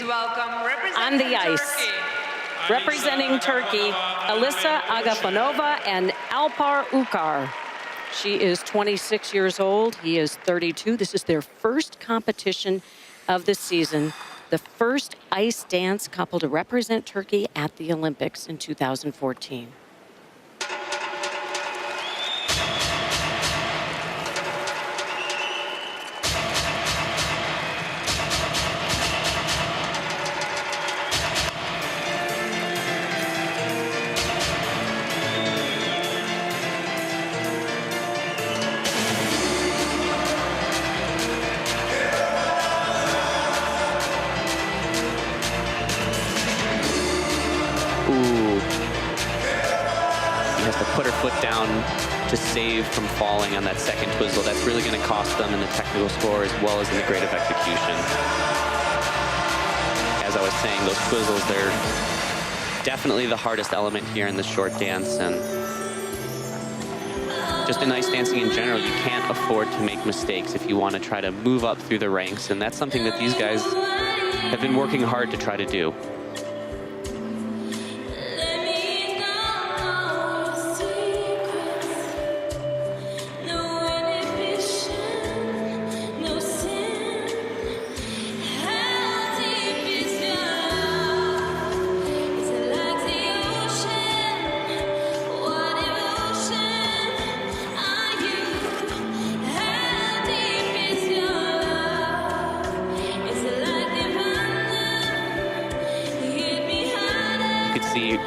welcome on the ice. Representing Turkey, Alyssa AGAFONOVA and Alper UCAR. She is 26 years old. He is 32. This is their first competition of the season. The first ice dance couple to represent Turkey at the Olympics in 2014. To put her foot down to save from falling on that second twizzle. That's really going to cost them in the technical score as well as in the grade of execution. As I was saying, those twizzles, they're definitely the hardest element here in the short dance, and just in ice dancing in general, you can't afford to make mistakes if you want to try to move up through the ranks, and that's something that these guys have been working hard to try to do.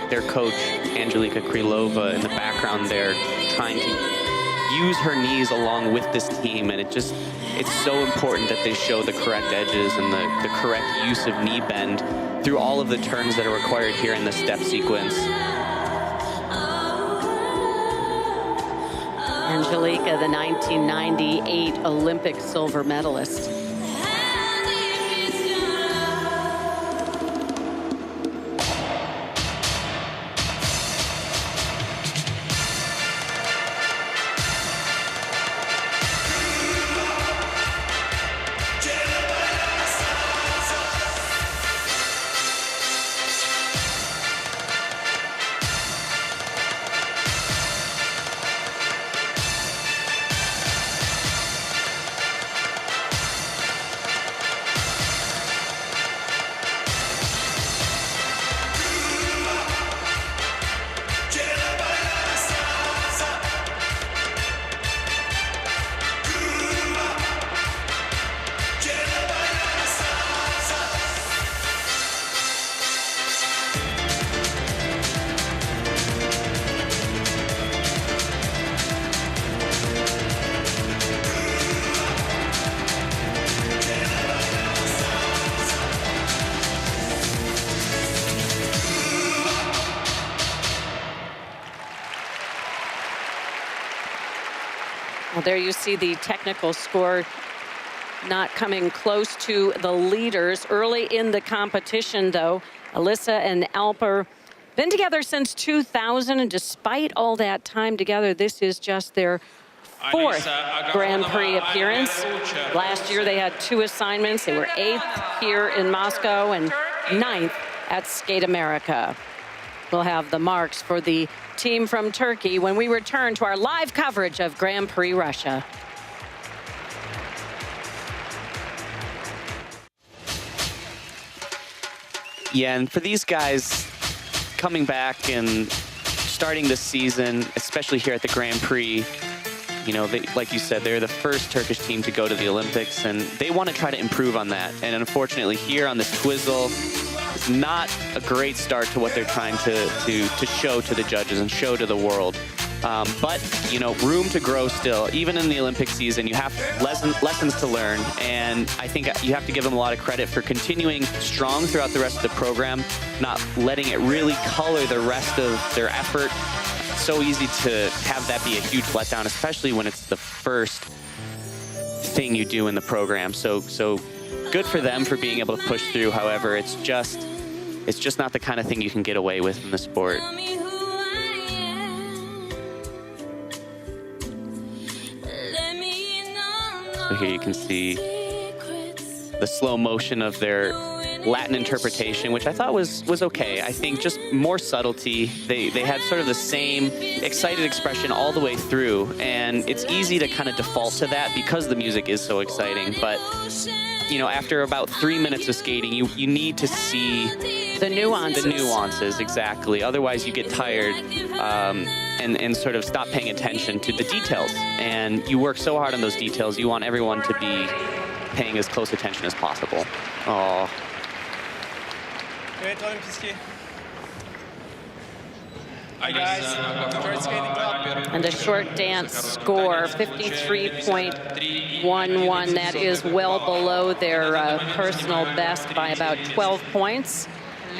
Their coach, Angelika Krylova, in the background there, trying to use her knees along with this team, and it's so important that they show the correct edges and the correct use of knee bend through all of the turns that are required here in the step sequence. Angelika, the 1998 Olympic silver medalist. Well, there you see the technical score not coming close to the leaders. Early in the competition, though, Alyssa and Alper been together since 2000, and despite all that time together, this is just their fourth Grand Prix appearance. Last year, they had 2 assignments. They were 8th here in Moscow and 9th at Skate America. We'll have the marks for the team from Turkey when we return to our live coverage of Grand Prix Russia. Yeah, and for these guys coming back and starting this season, especially here at the Grand Prix, you know, like you said, they're the first Turkish team to go to the Olympics, and they want to try to improve on that. And unfortunately, here on this twizzle, it's not a great start to what they're trying to show to the judges and show to the world. But, you know, room to grow still. Even in the Olympic season, you have lessons to learn, and I think you have to give them a lot of credit for continuing strong throughout the rest of the program, not letting it really color the rest of their effort. It's so easy to have that be a huge letdown, especially when it's the first thing you do in the program. So good for them for being able to push through. However, it's just not the kind of thing you can get away with in the sport. So here you can see the slow motion of their Latin interpretation, which I thought was okay. I think just more subtlety. They had sort of the same excited expression all the way through, and it's easy to kind of default to that because the music is so exciting. But you know, after about 3 minutes of skating, you need to see the nuances. The nuances, exactly. Otherwise, you get tired and sort of stop paying attention to the details. And you work so hard on those details, you want everyone to be paying as close attention as possible. Oh. Hi guys, first skating club. And a short dance score, 53.11. That is well below their personal best by about 12 points.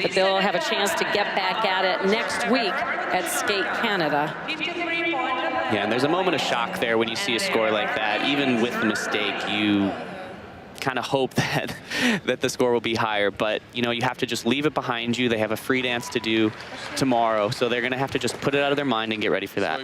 But they'll have a chance to get back at it next week at Skate Canada. Yeah, and there's a moment of shock there when you see a score like that. Even with the mistake, you kind of hope that the score will be higher, but you know, you have to just leave it behind you. They have a free dance to do tomorrow, so they're going to have to just put it out of their mind and get ready for that.